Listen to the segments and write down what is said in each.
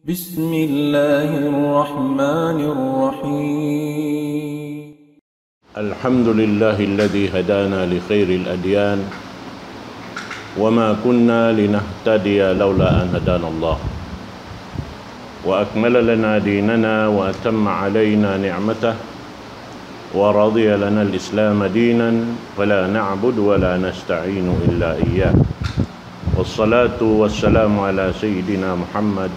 بسم الله الرحمن الرحيم. الحمد لله الذي هدانا لخير الأديان وما كنا لنهتدي لولا أن هدانا الله وأكمل لنا ديننا وأتم علينا نعمته ورضي لنا الإسلام دينا فلا نعبد ولا نستعين إلا إياه والصلاة والسلام على سيدنا محمد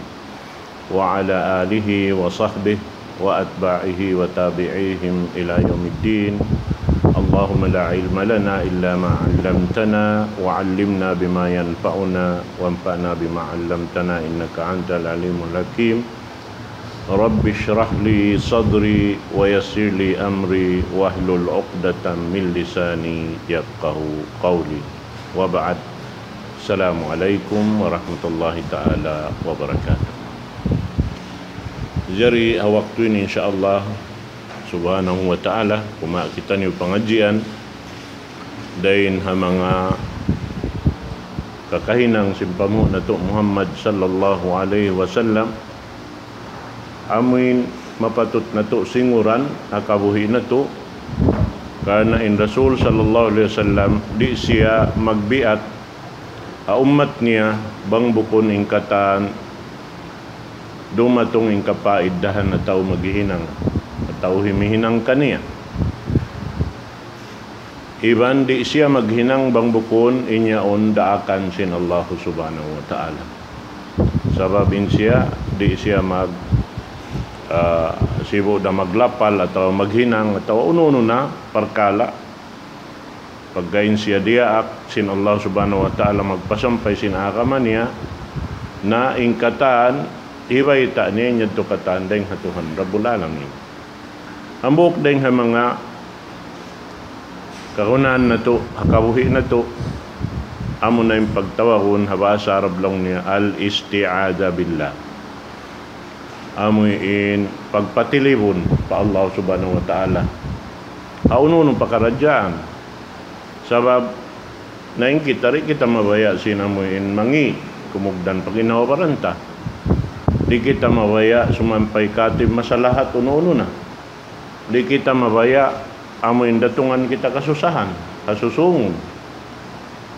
وعلى آله وصحبه وأتباعه وتابعيهم إلى يوم الدين. اللهم لا علم لنا إلا ما علمتنا وعلمنا بما ينفعنا وانفعنا بما علمتنا إنك أنت العليم الحكيم. رب اشرح لي صدري ويسر لي أمري واحلل عقدة من لساني يفقه قولي وبعد. السلام عليكم ورحمة الله تعالى وبركاته. Jadi waktu ini insyaAllah subhanahu wa ta'ala kuma kita ni pengajian dain hamanga kakahinang simpamu Datuk Muhammad sallallahu alaihi wasallam amin mapatut natuk singuran akabuhi natuk karena in Rasul sallallahu alaihi wasallam di siya magbiat a umat niya bang bukon ingkatan dumatong ingkapaiddahan na tao maghihinang atau himihinang kaniya iban di siya maghinang bang bukon inyaon daakan sin Allah subhanahu wa ta'ala sababin siya di siya sibo da maglapal atau maghinang atau uno-uno na perkala pagkain siya diaak sin Allah subhanahu wa ta'ala magpasampay sin akaman niya na ingkatan ibay ta niya niya to katandeng hatuhan Rabbul Alamin. Ambok deng ha mga kahunan na to, hakabuhi na to, amo na yung pagtawahon, habasa Arab lang niya, al-isti'ada billah. Amoyin pagpatilibon pa Allah subhanahu wa ta'ala. Haununong pakaradyaan. Sabab, naing kita rin kita mabaya sinamoyin mangi, kumugdan paginawa paranta. Di kita mabaya sumampay katib masalahat uno-uno na. Di kita mabaya amoy datungan kita kasusahan, kasusungon.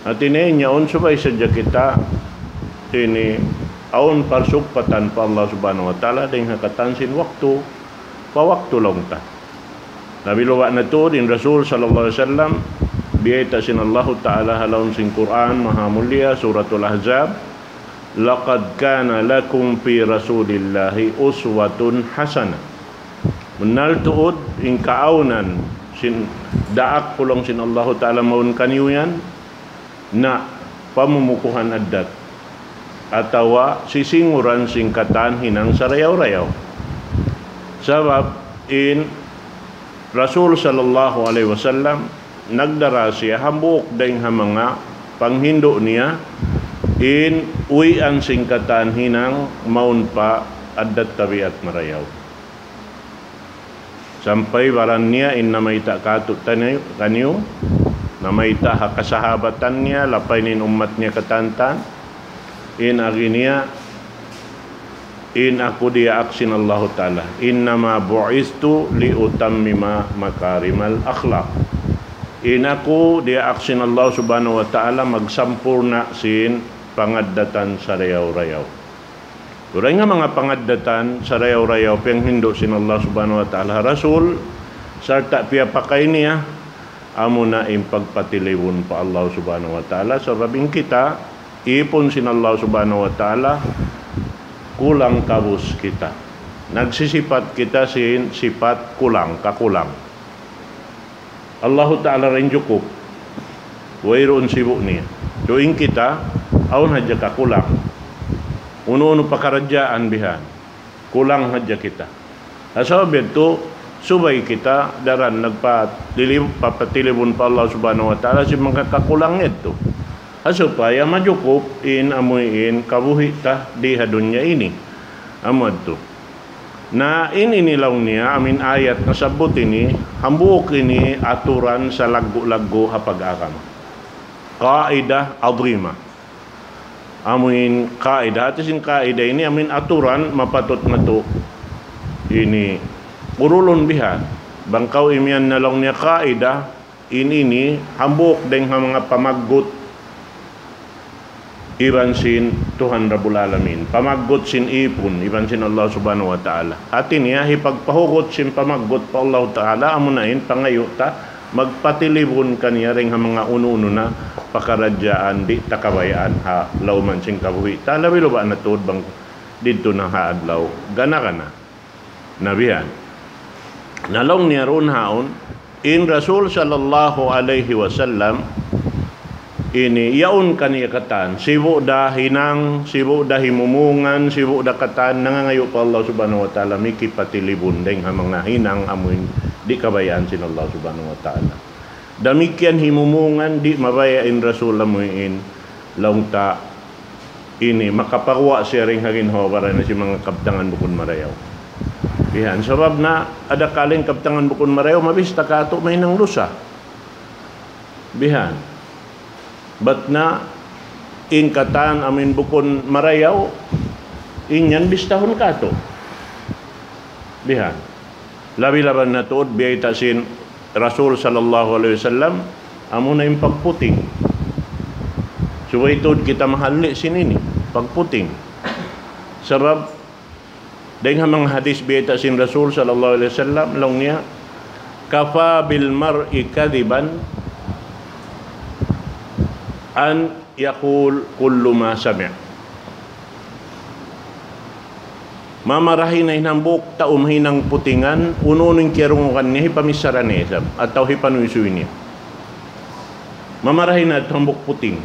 At inenyaon subay sadya kita ini aon parsukpatan pa Allah subhanahu wa ta'ala ding hakatansin waktu pa waktu lang ta. Nabiluwa na to din Rasul sallallahu alaihi wasallam biyata sin Allah ta'ala halawon sin Quran mahamulya suratul Ahzab. Laqad kana lakum fi Rasulillahi uswatun hasanah. Menal tuod in kaaunan sin daak kulong sin Allah Ta'ala maun kaniuyan na pamumukuhan adat atawa sisinguran singkatan hinang sarayaw-rayaw. Sabab in Rasul sallallahu alaihi wasallam nagdara siya hambuk dahing mga panghindo niya in uwian singkatan hinang maun pa adat tabiat marayaw. Sampai baran niya in namaita katut kanyo, namaita hakasahabatan niya, lapay nin umat niya katantan, in agi niya, in ako dia aksin Allah Ta'ala, innama bu'istu liutammima makarimal akhlaq. In ako dia aksin Allah subhanahu wa ta'ala magsampurna sin pangaddatan sa rayaw-rayaw. Uray nga mga pangaddatan sa rayaw-rayaw piyang hindo sin Allah subhanahu wa ta'ala Rasul sarta piya pakay niya amo na impagpatilibon pa Allah subhanahu wa ta'ala sa rabing kita ipon sin Allah subhanahu wa ta'ala kulang kabus kita. Nagsisipat kita sin sipat kulang, kakulang. Allah ta'ala rin cukup wayroon sibu niya. Doing kita aun hadya ka kulang. Uno-uno pakaradyaan bihan. Kulang hadya kita. Asabit to subay kita daran papatilibon pa Allah subhanahu wa ta'ala si mga kakulang ito. Asupaya majukup in amuin kabuhi ta di hadunya ini. Amad to. Na inilaw niya amin ayat na sabot ini hambuk ini aturan sa lagu-lagu hapag-akam. Kaidah adrima. amin kaida atin kaida ini amin aturan mapatot na to ini urulon bihan bangkaw imian na lang niya kaida ini hambok deng mga pamaggot iban sin Tuhan Rabbul Alamin pamaggot sin ipon iban sin Allah subhanahu wa ta'ala atin niya hipagpahugot sin pamaggot pa Allah ta'ala amunain pangayo ta magpatilibon kaniya ring mga uno-uno na pakaradyaan di takabayaan ha lauman sing kabuhi talawilo ba na tuod bang dito na haadlaw gana kana nabihan nalong niya ron haon in Rasul sallallahu alaihi wasallam ini yaon kaniya katan sibo da hinang sibo da himumungan sibo da katan nangangayo pa Allah subhanahu wa ta'ala miki patilibon ding ha mga hinang amuin di kabayaan sin Allah subhanahu wa ta'ala damikian himumungan di mabayain Rasul lamuin laungta ini makapagwa siya ring hagin hawara na si mga kaptangan bukon marayaw yan sabab na ada kaling kaptangan bukon marayaw mabista kato may nang lusa bihan bat na ingkatan amin bukon marayaw inyan bistahon kato bihan labi-laban na tuod biyay tasin Rasul sallallahu alaihi wasallam amo na yung pagputing suway tuod kita mahali sinini pagputing sabab dahil mga hadis biyay tasin Rasul sallallahu alaihi wasallam long niya kafa bil mar'i kadiban an yaqul kullu ma sami' mamarahin na hinambok taum hinang putingan ununing kierungan niya hipamisaran niya atau hipanuisuin niya mamarahin na hambok puting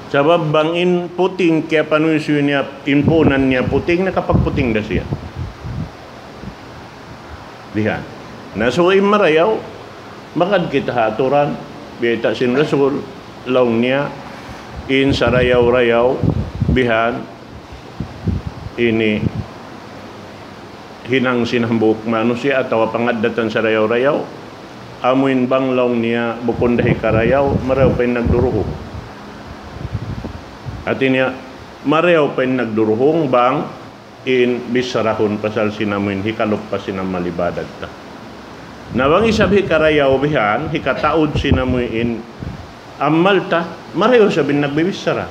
sabab bangin puting kaya panuisuin niya impunan niya puting nakapagputing na siya dihan nasuin marayaw makad kita haturan biyata sin Rasul laong niya in sarayaw-rayaw bihan ini hinang sinambuk manusia atau pangadatan sa rayaw-rayaw amuin banglong niya bukon dahi karayaw maraw pa nagduruhong atin niya maraw pa nagduruhong bang in bisarahon pasal sinamuin hikalop pa sinam malibadag ta nabang isabi karayaw bihan hikataod sinamuin amal ta maraw sabin nagbibisara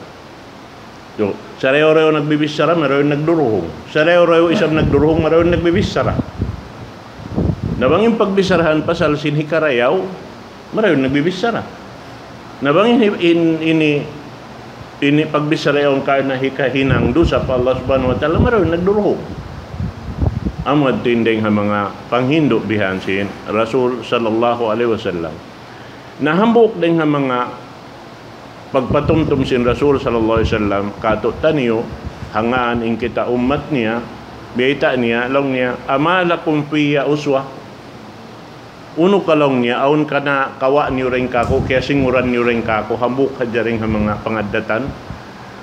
so, sa rayo-rayo nagbibisara, marayo nagduruhong. Sa rayo-rayo isang nagduruhong, marayo nagbibisara. Nabangin pagbisarahan pasal sinhi karayaw, marayo nagbibisara. Nabangin ini pagbisarayaw ka na hikahinang dusa pa Allah subhanahu wa ta'ala, marayo nagduruhong. Amad tindeng ha mga panghindo bihan sin Rasul sallallahu alaihi wasallam. Nahambok din ha mga pagpatumtum sin Rasul sallallahu alaihi wasallam kato taniyo hangaan in kita ummat niya biyita niya long niya amalakum fiya uswa uno ka long niya aun kana kawa niyo ring kako kaya singuran niyo ring kako hambuk ka jaring ha mga pangadatan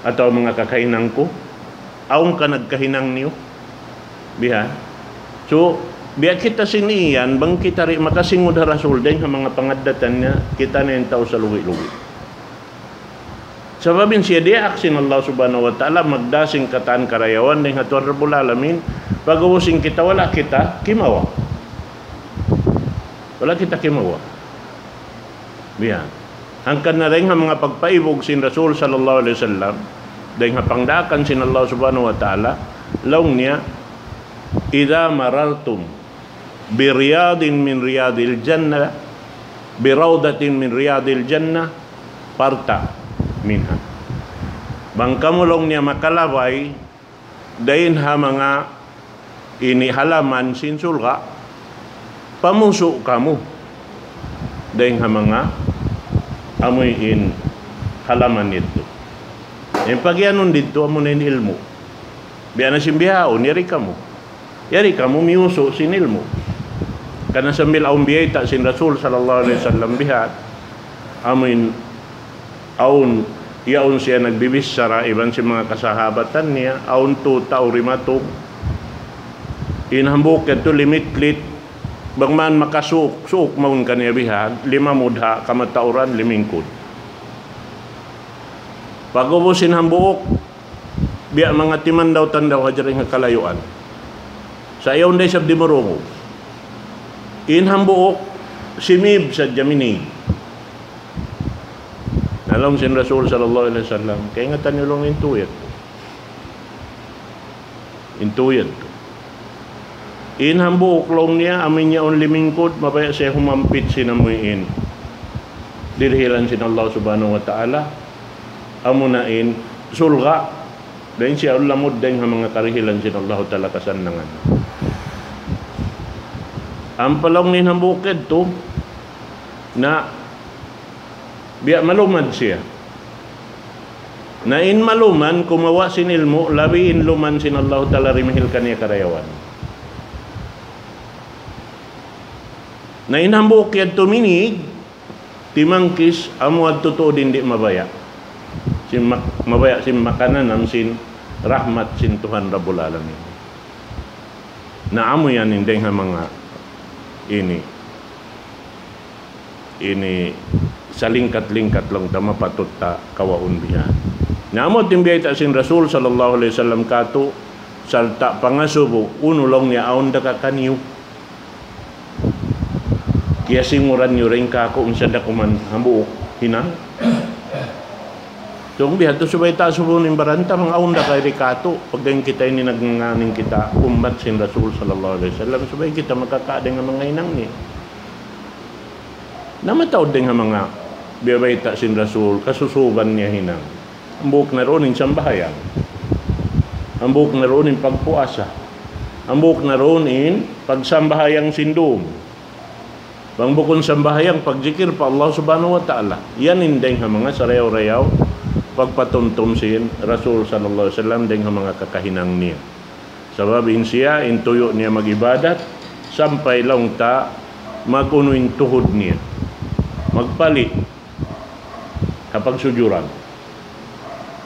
atau mga kakainang ko aun ka nagkahinang niyo biha so biya kita siniyan bang kita ri makasingud ha Rasul din ha mga pangadatan niya kita na yung tao sa luwi-luwi sababin siya di aksin Allah subhanahu wa ta'ala magdasing kataan karayawan ng Tuhan Rabbul Alamin pag-uusing kita wala kita kimawa biyan hangkan na rin mga pagpaibog sin Rasul sallallahu alaihi wasallam dahil pangdakan sin Allah subhanahu wa ta'ala laong niya idha marartum biriyadin min riyadil jannah birawdatin min riyadil jannah parta minha bang kamulong niya makalaway dahin ha mga ini halaman sin sulga pamuso kamu dahin ha mga amoy in halaman nito yung pagyanon dito amo na ilmo biya na simbihaon yari kamu miuso sin ilmo kana sambil aum biyayta sin Rasul sallallahu alaihi wasallam bihat amoy aun yaon siya nagbibisara iban si mga kasahabatan niya aun tuta o rimatog inhambok ito limitlit bangman makasuok maun kaniya bihan 5 mudha kamatauran 5 kod Pagubusin hambuok, biya mga timan daw tandaw hajaring nga kalayuan. Sa ayaw nday sab di marungo. In hambuok, simib sa jaminig. Nalong sin Rasul sallallahu alaihi wasallam, kaya nga tanilong intuyat. Intuyat. In hambuok long niya, amin niya on limingkod, mapaya siya humampit sinamuin. Dirhilan sin Allah subhanahu wa ta'ala, amunain, sulga, dahil siya ulamod dahil mga karihilan sin Allah ta'ala kasanangan. Ang palong nin hambukid to, na biya malumad siya. Na in maluman, kumawa sin ilmo, labiin luman sin Allah ta'ala rimihil kaniya karayawan. Na inhambuk yan tuminig, timangkis, amuad totoo din di mabaya. Mabaya sin makanan sin rahmat sin Tuhan Rabbul Alamin. Na amo yan hindi nga mga ini salingkat-lingkat lang tama patut ta kawaun biya. Na amo timbiyay ta sin Rasul sallallahu alaihi wasallam kato salta pangasubo uno long niya aon da ka kaniyo. Kaya singuran nyo rin kako unsa da kuman hambuok hinang. So kung bihat to subay ta subunin baranta mga aunda kay rikato pagdating kita ini nagnganing kita umat sin Rasul sallallahu alaihi wasallam subay kita magkakaadeng nga mga hinang ni. Namataod din nga mga biyabayta sin Rasul kasusuban niya hinang. Hambuok na roon in sambahayang. Hambuok na roon in pagpuasa. Hambuok na roon in pagsambahayang sindom. Pangbukon sambahayang pagjikir pa Allah subhanahu wa ta'ala. Yan indeng nga mga sarayaw-rayaw pagpatuntum sin Rasul sallallahu alaihi wasallam deng nga mga kakahinang niya. Sababin siya intuyo niya magibadat sampay lang ta magunuin tuhod niya. Magpalit kapag sujuran.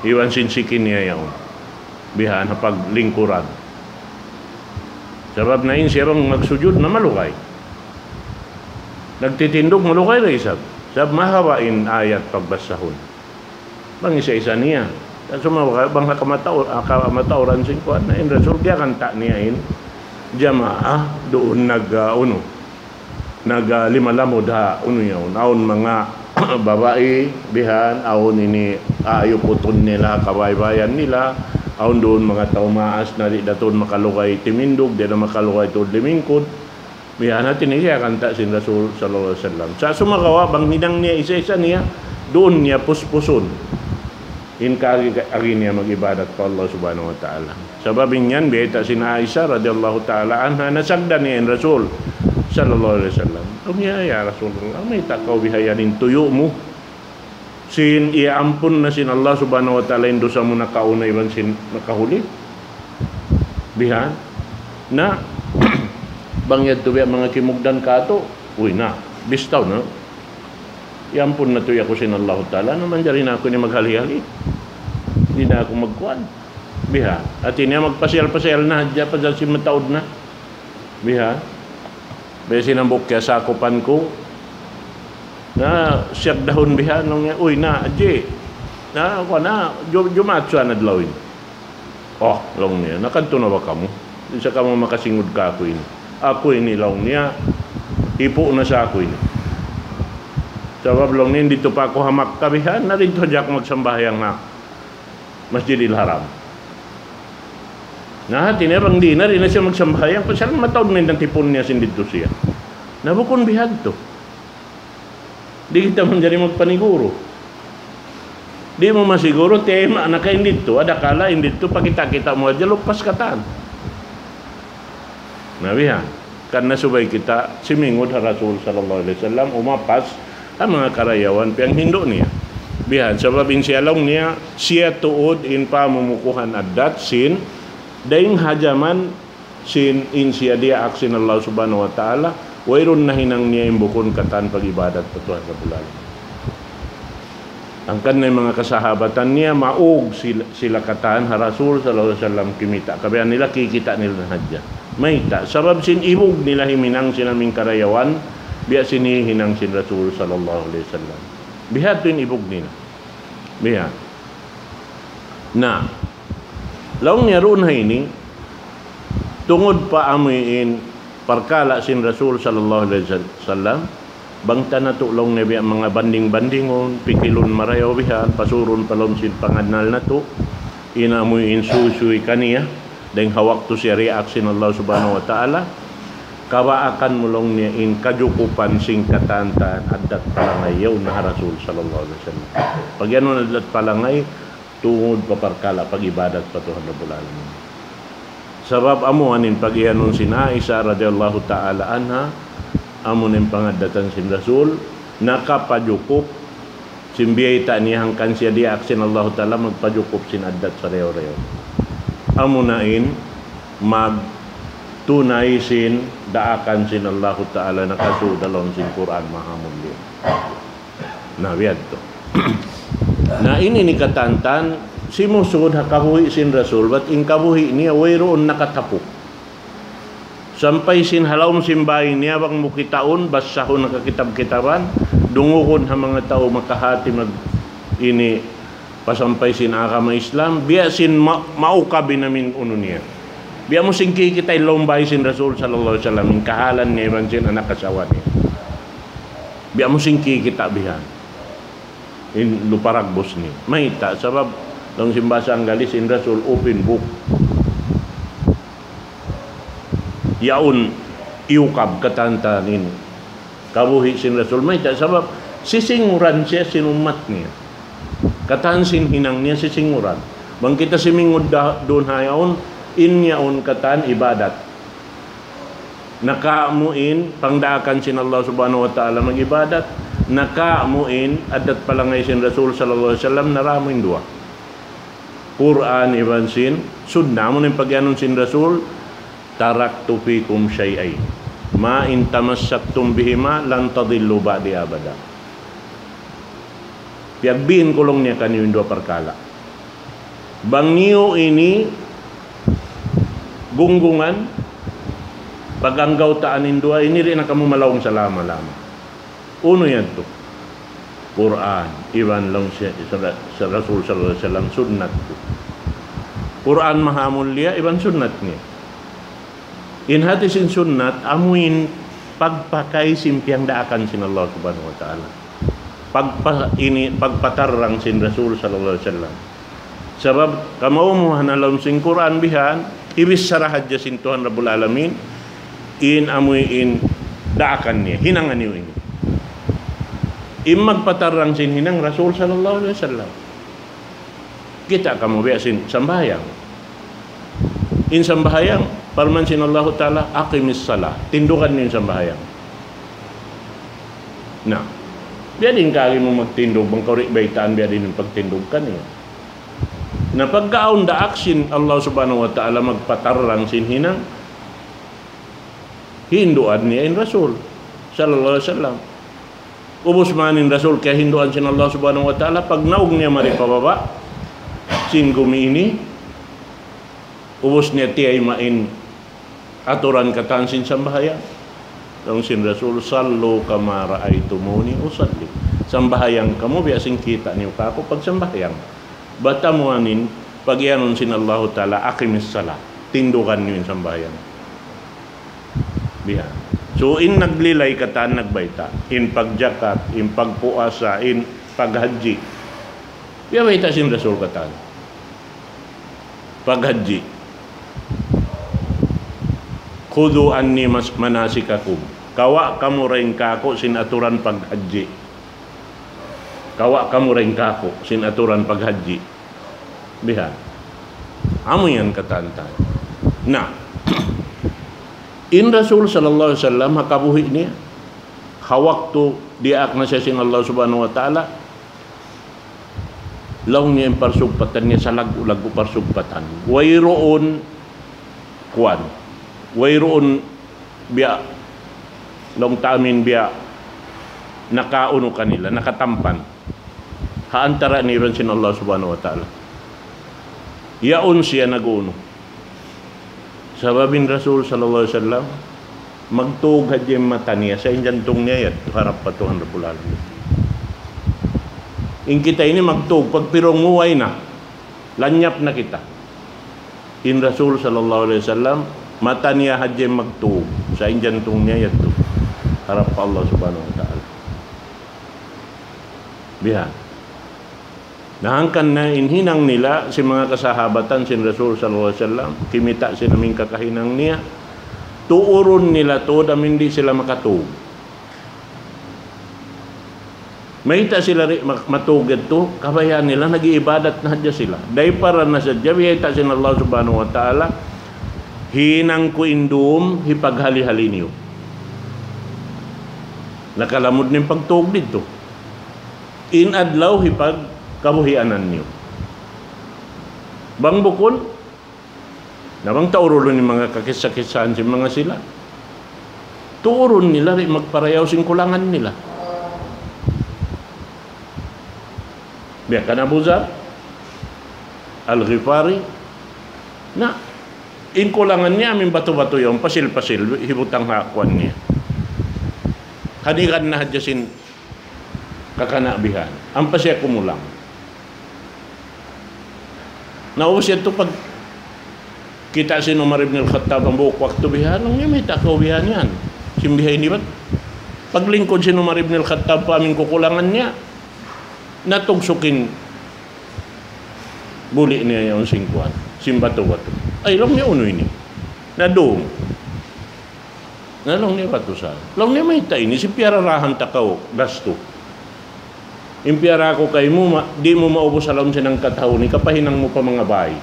Iwan sinsikin niya yaon. Bihan kapag lingkuran. Sabab na in siya bang magsujud na malukay. Nagtitindog malukay na isab. Sab mahawain ayat pagbasahon. Bang isa-isa niya. So bang kamatauran sin kuan na in Rasul kaya kanta niya in jamaah doon limalamod ha yun aon mga babae bihan aon ini ayuputon nila kabaybayan nila aon doon mga taumaas na di daton makalukay timindog di na makalukay to limingkod. Bihan natin niya kanta sin Rasul sallallahu alaihi wasallam. Sa sumagawa bang hinang niya isa-isa niya doon niya puspuson. In kagi niya mag-ibadat pa Allah subhanahu wa ta'ala. Sababin yan beta sin Aisha radhiyallahu ta'ala anha nasagdan niya in Rasul sallallahu alaihi wasallam. Ya Rasulullah, may takaw bihayanin tuyo mo. Sin iampun na sin Allah subhanahu wa ta'ala in dosa mo nakauna iban sin nakahuli. Bihan na bangyad to mga kimugdan kato uy na bistaw na yampun na to ako sin Allah ta'ala naman dyan ako ni maghali-hali hindi na ako magkuhan biha at niya magpasyal-pasyal na dyan pa dyan si mataod na biha baya sinambok kaya sakupan ko na siyag dahon biha nung uy na adje na ako na jumatsa na dlawin oh long niya nakanto na ba kamo isa ka mo makasingod ka ako ako inilaw niya ipo na sa ako ini sabab lang niya dito pa ako hamak kabihan na rin to dyan magsambahayang na Masjidil Haram na tinirang di na rin na siya magsambahayang pasyal matawad na yung tipon niya sindito siya nabukon bihag to di kita man dyan magpaniguro di mo masiguro tema na kayo dito adakala dito pakita-kita mo dyan lupas katan nabihan karena subay kita simingod ha Rasul sallallahu alaihi wasallam umapas ang mga karayawan piyang hindo niya bihan sababin siya lang niya siya tuod in pamumukuhan adat sin daing hajaman sin in siya dia aksin Allah subhanahu wa ta'ala wayron na hinang niya imbukon katan pag-ibadat pa Tuhan Rabbul Alamin. Ang kanay mga kasahabatan niya maug sila katan ha Rasul sallallahu alaihi wasallam kimita kabayan nila kikita nila na hadya mayta sabab sin ibog nila himinang sinaming karayawan biya sinihinang sin Rasul sallallahu alaihi wasallam bihat to ibog nila biya Na laong niya roon ini tungod pa amuin parkala sin Rasul sallallahu alaihi wasallam bangta na tulong na biya mga banding-bandingon pikilon marayaw bihan pasuron palom sin pangadnal na to inamuin susuy kaniya dahil hawak to siya reaction Allah subhanahu wa ta'ala kawaakan mulong niya in kajukupan sing katantan adat palangayaw na Rasul sallallahu alaihi wasallam pag yan adat palangay tungod paparkala pag ibadat patuhan na bulalan sabab amuanin pag iyanon sin Aisha radhiyallahu ta'ala anha amunin pangadatan sin Rasul nakapajukup simbiyay niyang kansya di aksin Allah ta'ala magpajukup sin adat sa reyo-reyo amunain magtunay sin daakan sin Allah ta'ala nakasudalon sin Quran mahamuli na biyad to na ini ni katantan si musud hakabuhi sin Rasul bat in kabuhi niya wayroon nakatapok sampay sin halawm simbay niya bang mukitaon basahon nakakitab-kitaban dungukon ha mga tao makahati mag ini pasampay sin agama Islam biya sin maukabi namin uno niya biya mo sin kikitay lombay sin Rasul sallallahu alaihi wasallam kahalan niya man sin anak kasawa niya biya mo sin kikita bihan in luparagbos ni mahita sabab long simbasa ang galis in Rasul open book yaon iukab katantanin kabuhi sin Rasul mahita sabab sisinguran siya sinumat niya katansin hinang niya sisinguran bang kita simingod doon hayaon inyaon katan ibadat nakaamuin pangdaakan sin Allah subhanahu wa ta'ala mag-ibadat nakaamuin adat palangay sin Rasul sallallahu alaihi wasallam naramuin dua Quran iban sin sunnah mo ning pagyanon sin Rasul taraktu fikum syai'ai ma in tamassaktum bihima lan tadillu ba'di abada piagbin kulong niya kanyo yung dua perkala bang niyo ini gunggungan paganggaw taanin dua ini rin na kamu malawang salama-lama uno yan to Quran iban lang siya sa Rasul sallallahu alaihi wasallam sunnat to Quran mahamulya iban sunnat niya inhati sin sunnat amuin pagpakay simpiang daakan sin Allah subhanahu wa ta'ala pagpatarang sin Rasul sallallahu alaihi wasallam sabab kamaw mo hanalam sin Quran bihan ibis sarahad ja sin Tuhan Rabbul Alamin in amuy in daakan niya hinangan niyo ini magpatarang sin hinang Rasul sallallahu alaihi wasallam kita kamo biya sin sambayang in sambayang parman sin Allah ta'ala aqimis salah tindukan niyo sambayang na biya din kali mo magtindog bang kaurik baitaan biya din yung pagtindog ka niya na pagkaon da aksin Allah subhanahu wa ta'ala magpatarang sin hinang hinduan niya in Rasul sallallahu alaihi wasallam ubos manin Rasul kaya hinduan sin Allah subhanahu wa ta'ala pag naug niya maripababa sin gumi ini ubos niya tiyay main aturan katan sin sambahayang ang sin Rasul sallu kama ra'aytumuni usalli sambahayang kamo biasing kita niyo kako pag sambahayang batamuanin pag yanon sin Allah ta'ala aqimis salah tindukan niyo in sambahayang biya so in naglilay katan nagbayta in pagjakat in pagpuasa in paghaji biya bayta sin Rasul katan paghaji khudu anni manasikakum kawa kamu ring kako sin aturan paghaji kawa kamu ring kako sin aturan paghaji biha amo yan katantan na in Rasul sallallahu alaihi wasallam hakabuhi niya hawak to diak na siya sin Allah subhanahu wa ta'ala law niya yung parsugpatan niya sa lagu parsugpatan wayroon kuan wayroon biya long tamin biya nakauno kanila nakatampan haantara ni ron sin Allah subhanahu wa ta'ala yaon siya naguno sababin Rasul sallallahu alaihi wasallam magtug hadya mata niya sa injantong niya at harap pa Tuhan Rabbul Alamin in kita ini magtug pag pirong muway na lanyap na kita. In Rasul sallallahu alaihi wasallam mata niya hadya magtuog sa injantong niya yato harap pa Allah subhanahu wa ta'ala. Bihan. Nahangkan na inhinang nila si mga kasahabatan si Rasul sallallahu alaihi wasallam kimita si naming kakahinang niya tuuron nila to damin di sila makatuog. Mahita sila matugad to, kabayan nila, nag-iibadat na hadya sila. Dahil para na sa jabiyata sin Allah subhanahu wa ta'ala, hinang ko indum, hipaghali-hali niyo. Nakalamod ng pagtuog dito. Inadlaw, hipagkabuhianan niyo. Bang bukol, nabang taurulo ni mga kakisa-kisaan si mga sila. Tuuron nila, magparayaw sing kulangan nila. Biya kan Abu Zar Al-Ghifari na inkulangan niya amin bato-bato yung pasil-pasil hibutang hakuan niya hadikan na hadyasin kakanabihan ang pasya kumulang naubos ito pag kita si Umar ibn al-Khattab ang buok waktu bihan nung niya may takaw bihan yan simbihay ni ba't paglingkod si Umar ibn al-Khattab pa aming kukulangan niya natugsukin buli niya yung singkuan simbato-bato ay lang niya uno ini nadong nalong niya patusan lang niya may taini si piyararahan takaw gasto impiyara ko kay mo di mo maubos alam siya ng kataw ni kapahinang mo pa mga bahay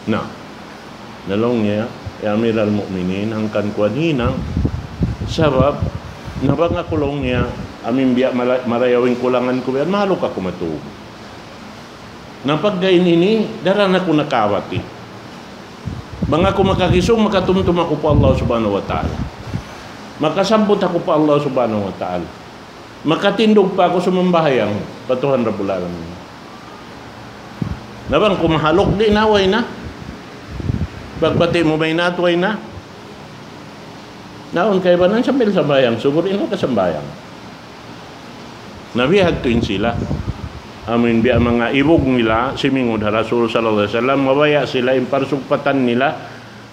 na nalong niya Amiral Mu'minin hangkan kuan hinang sabab nabang akulong niya aming biya marayawing kulangan ko yan mahalok ako matuog napaggain ini daran ako nakawati bang ako makakisong makatumtum ako po Allah subhanahu wa ta'ala makasambot ako po Allah subhanahu wa ta'ala makatindog pa ako sumambahayang patuhan Rabbul Alamin nabang kumahalok di naway na bagbati mo may natuay na naon kay banan sambil sambayang sugurin mo kasambayang nabihag tuin sila amin biya mga ibog nila simingod Rasul sallallahu alaihi wasallam mabaya sila imparsukpatan nila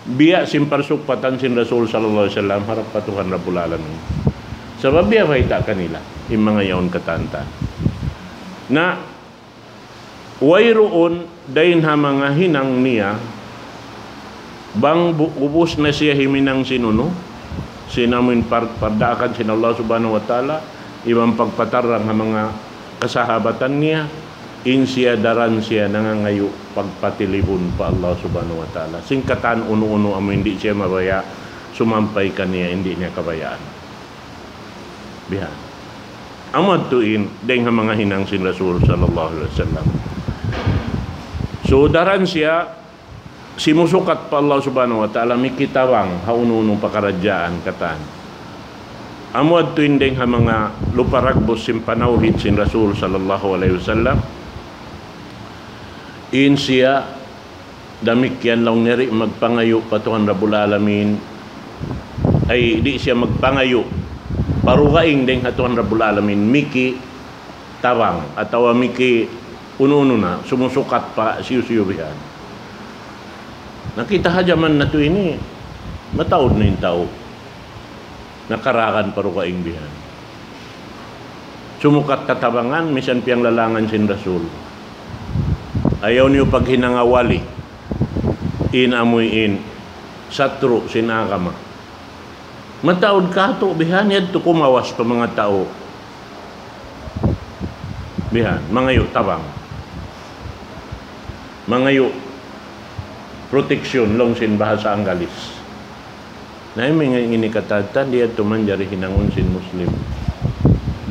biya simparsukpatan sin Rasul sallallahu alaihi wasallam harap patuhan Rabbul Alamin sabab biya fayta kanila yung mga yaon katanta na wayroon dahin ha mga hinang niya bang ubos na siya himinang sinuno sinamin pardaakan sin Allah subhanahu wa ta'ala ibang pagpatarang ng mga kasahabatan niya insya daran siya nangangayo pagpatilibon pa Allah subhanahu wa ta'ala singkatan uno-uno amo hindi siya mabaya sumampay kaniya hindi niya kabayaan bihan amad tuin dahil mga hinang sin Rasul sallallahu alaihi wasallam so daran siya simusukat pa Allah subhanahu wa ta'ala mikitawang haununong pakaradyaan katan amuad tuindeng ha mga luparagbos simpanawhid sin Rasul sallallahu alaihi wasallam in siya damikyan lang neri magpangayo patuhan Rabbul Alamin ay di siya magpangayo parugaing deng hatuhan Rabbul Alamin miki tawang atawa miki ununo na sumusukat pa siyo-siyo bihan nakita hajaman na to ini mataod na yung tao nakarakan parugaing bihan sumukat katabangan misan piyang lalangan sin Rasul ayaw niyo pag hinangawali inamoy in satro sinakama mataod ka to bihan yad to kumawas pa mga tao bihan mangayo tabang mangayo proteksyon long sin bahasa Anggalis na may inikatatan diya tumanjari hinangon sin Muslim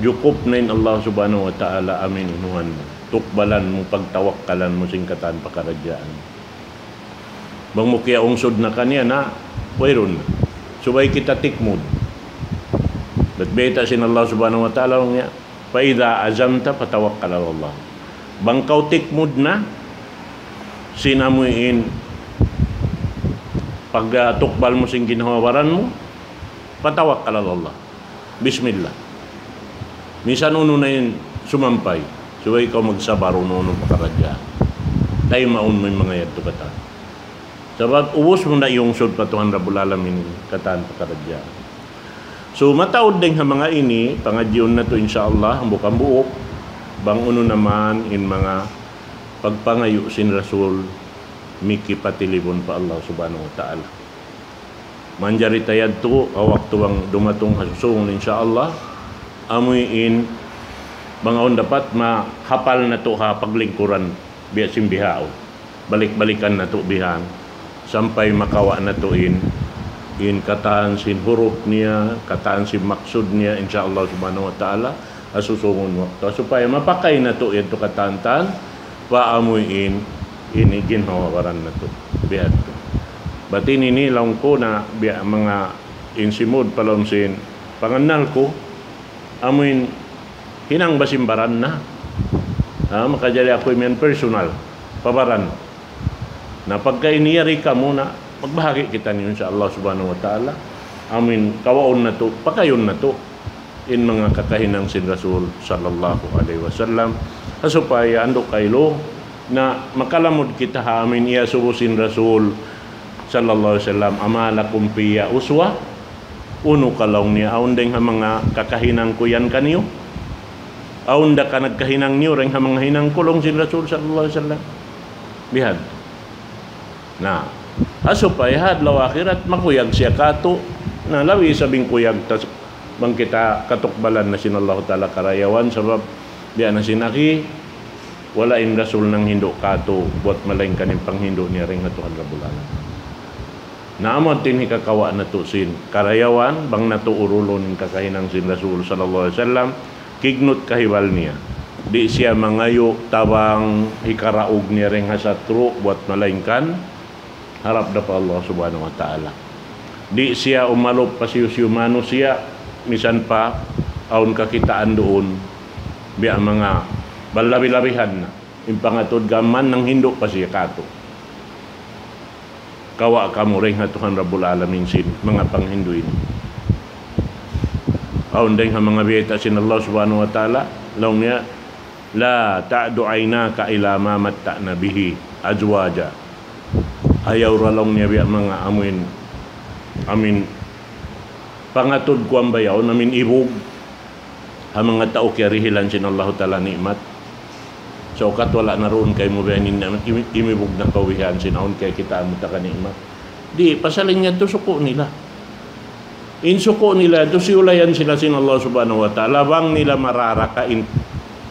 jukup na in Allah subhanahu wa ta'ala amin inuhan mo tukbalan mo pagtawakkalan mo singkatan pakaradyaan bang mo kaya ungsod na kanya na wayron subay kita tikmod but beta sin Allah subhanahu wa ta'ala niya fa idha azamta patawakkal ala Allah bang kau tikmod na sinamuin pag tukbal mo sing ginawaran mo patawakkal ala Allah bismillah misan uno na yun sumampay. So ikaw magsabaro noon pakaradya. Tayo maun mo yung mga yadto kata. Sabab ubos mo na yung sud patuhan Rabbul Alamin katan pakaradya. So mataod din ang mga ini, pangadyon na to insyaallah, ang bukang buok. Bang uno naman in mga pagpangayo sin Rasul miki patilibon pa Allah subhanahu wa ta'ala. Manjari tayad to, awak tuwang dumatong hasusong insyaallah, amuin mga on dapat mahapal na to ha paglingkuran biya simbihao. Balik-balikan na to bihan sampai makawa na to in kataan sin huruf niya, kataan sin maksud niya insyaallah subhanahu wa ta'ala asusungon waktu supaya mapakay na to ito katantan paamuin ini ginhawaran na to bihat to batin ini lang ko na biya mga insimod palom sin panganal ko amuin hinang basimbaran na makajali ako yung personal pabaran na pagka iniyari ka muna magbahagi kita niyo sa Allah subhanahu wa ta'ala amin kawaon na to pakayon na to in mga kakahinang sin Rasul sallallahu alaihi wasallam supaya ando kaylo na makalamod kita ha amin iya subusin Rasul sallallahu alaihi wasallam amala kumpiya uswa uno kalong niya aun deng ha mga kakahinang kuyan kaniyo aun da ka nagkahinang niyo reng ha mga hinang kulong sin Rasul sallallahu alaihi wasallam bihad na supaya hadlaw akhirat makuyag siya kato na lawi sabing kuyag tas bang kita katukbalan na sin Allah ta'ala karayawan sabab biya na sinaki wala in Rasul ng hindo kato buat malaing kaning panghindo niya ring natuhan Rabbul Alamin naamot tin hikakawa na to sin karayawan bang nato urulon ng kakahinang sin Rasul sallallahu alaihi wasallam kignot kahibal niya di siya mangayo tabang hikaraog niya ring hasatro buat malaing kan harap na pa Allah subhanahu wa ta'ala di siya umalop pa siya manusia misan pa aun kakitaan doon biya mga balabi-labihan na yung pangatod gaman ng hindo pa siya kato kawa ka mo rin hatuhan Rabbul Alamin sin mga panghinduin aun din ha mga biyeta sin Allah subhanahu wa ta'ala law niya la ta'du aynaka ila ma matta'na bihi azwaja ayaw ralong niya biya mga amin pangatod ko ang bayaw namin ibog ang mga tao kaya rihilan sin Allah ta'ala nikmat so kat wala na roon kay mo bayanin namin imibog na kawihan sinahon kay kita mo ta ka nikmat di pasaling niya to suko nila in suko nila to siulayan sila sin Allah subhanahu wa ta'ala bang nila mararakain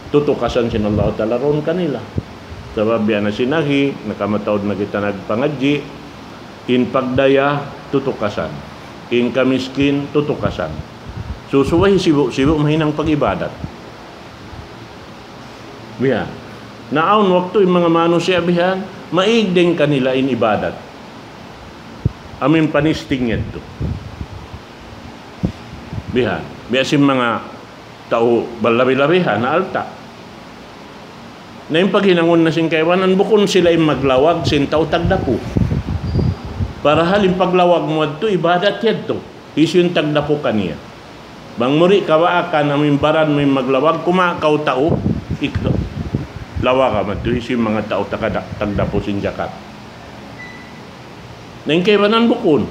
tutukasan sin Allah ta'ala roon kanila sabab yan na sinahi nakamatawad na kita nagpangadji in pagdaya tutukasan in kamiskin tutukasan susuway sibo mahinang pag-ibadat bihan naon waktu yung mga manusia bihan maigdeng kanila in ibadat amin panisting ito bihan biasim mga tao balabi-labihan na alta na yung paghinangon na sing kaywanan bukon sila yung maglawag sin tao tagdapo para halim paglawag mo ito, ibadat yan ito. Iso yung tagdapo kaniya. Bang muri kawaa ka na mimbaran mo yung maglawag, kumakaw tao, lawa ka mo ito. Iso yung mga tao tagdapo sin jakat. Nang kaibanan bukon,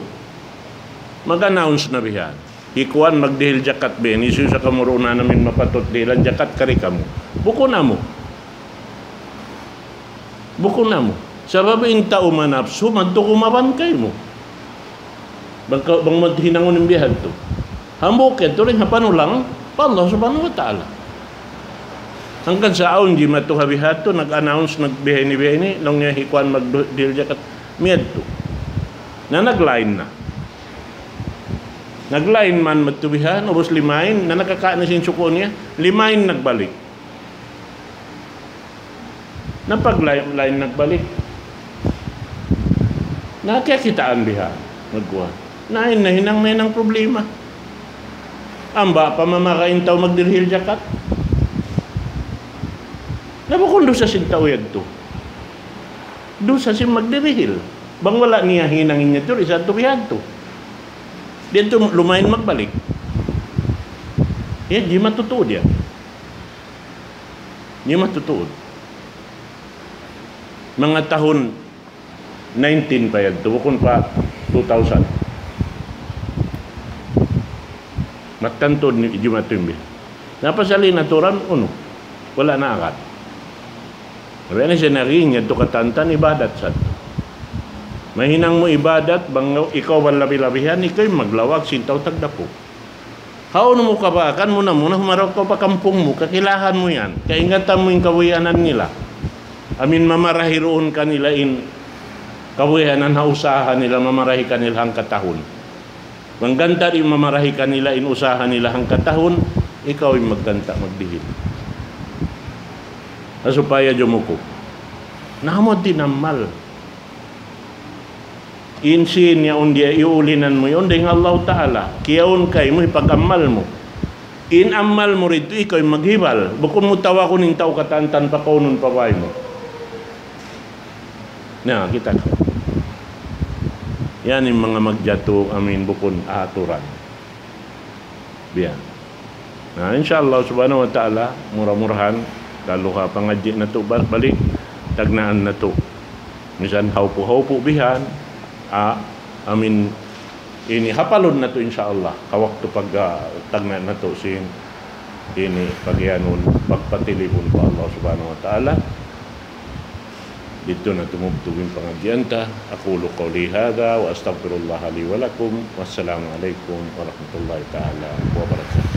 mag-announce na bihan. Ikuan magdihil jakat ben, iso sa kamuruna namin mapatot dilan jakat karika mo. Bukon na mo. Bukon na mo. Sabab yung tao manapso, madto kumaban kayo mo. Bang madhinangon yung bihan to. Hambukit, to rin hapano lang, pa Allah subhanahu wa ta'ala. Hanggang sa aon, di matuhabihat to, nag-announce, nagbihay ni, nung niya hikuan magdil jakat, miyad to. Na nag-line na. Nag-line man matubihan, ubos limain, na nakakaan na sin suko niya, limain nagbalik. Napag-line nagbalik. Nakikitaan biha magkuha. Nain na hinang may nang problema. Amba pamamakain tao magdirhil jakat. Nabukundo sa sintaw yagto. Do sa sim magdirhil. Bang wala niya hinang niya to isa to bihadto. Dito lumayan magbalik. Yan di matutuod yan. Hindi matutuod. Mga tahon 19 pa yan, tubukon pa 2000. Matantod ni Jumatimbi. Napasali naturan, wala na agad. Kaya na siya naring ito katantan, ibadat sa ito. Mahinang mo ibadat, bang ikaw ang labi-labihan, ikaw maglawag, sintaw tagdapo. Haon mo ka ba? Kan mo na muna, humaraw ka pa kampung mo, kakilahan mo yan. Kaingatan mo yung kawiyanan nila. Amin mamarahiroon kanila in kawiyanan na usahan nila, mamarahi kanila hang katahon. Mangganta rin mamarahi kanila in usahan nila hang katahon, ikaw yung magganta, magdihil. Asupaya jumuko. Nahamod din ang mal. Insin niya undiya iulinan mo yun dahil Allah Ta'ala. Kiyaon kay mo ipag-amal mo. In-amal mo rito, ikaw yung maghibal. Bukod mo tawa ko ning tao katantan pa ko nun paway mo. Na, kita ka. Yan yung mga magjato amin bukod aturan. Biyan. Na, inshallah subhanahu wa ta'ala, murah-murahan, lalo ka pangadji na to balik, tagnaan na to. Misan haupo-haupo bihan, amin, ini hapalon na to inshallah, kawak to pag tagnaan na to sin, ini pagyanon, pagpatilipon pa Allah subhanahu wa ta'ala. Dito na tumubtugin pangadyanta. Aqulu qawli hadha wa astaghfirullah li wa lakum. Wassalamu alaikum warahmatullahi ta'ala wabarakatuh.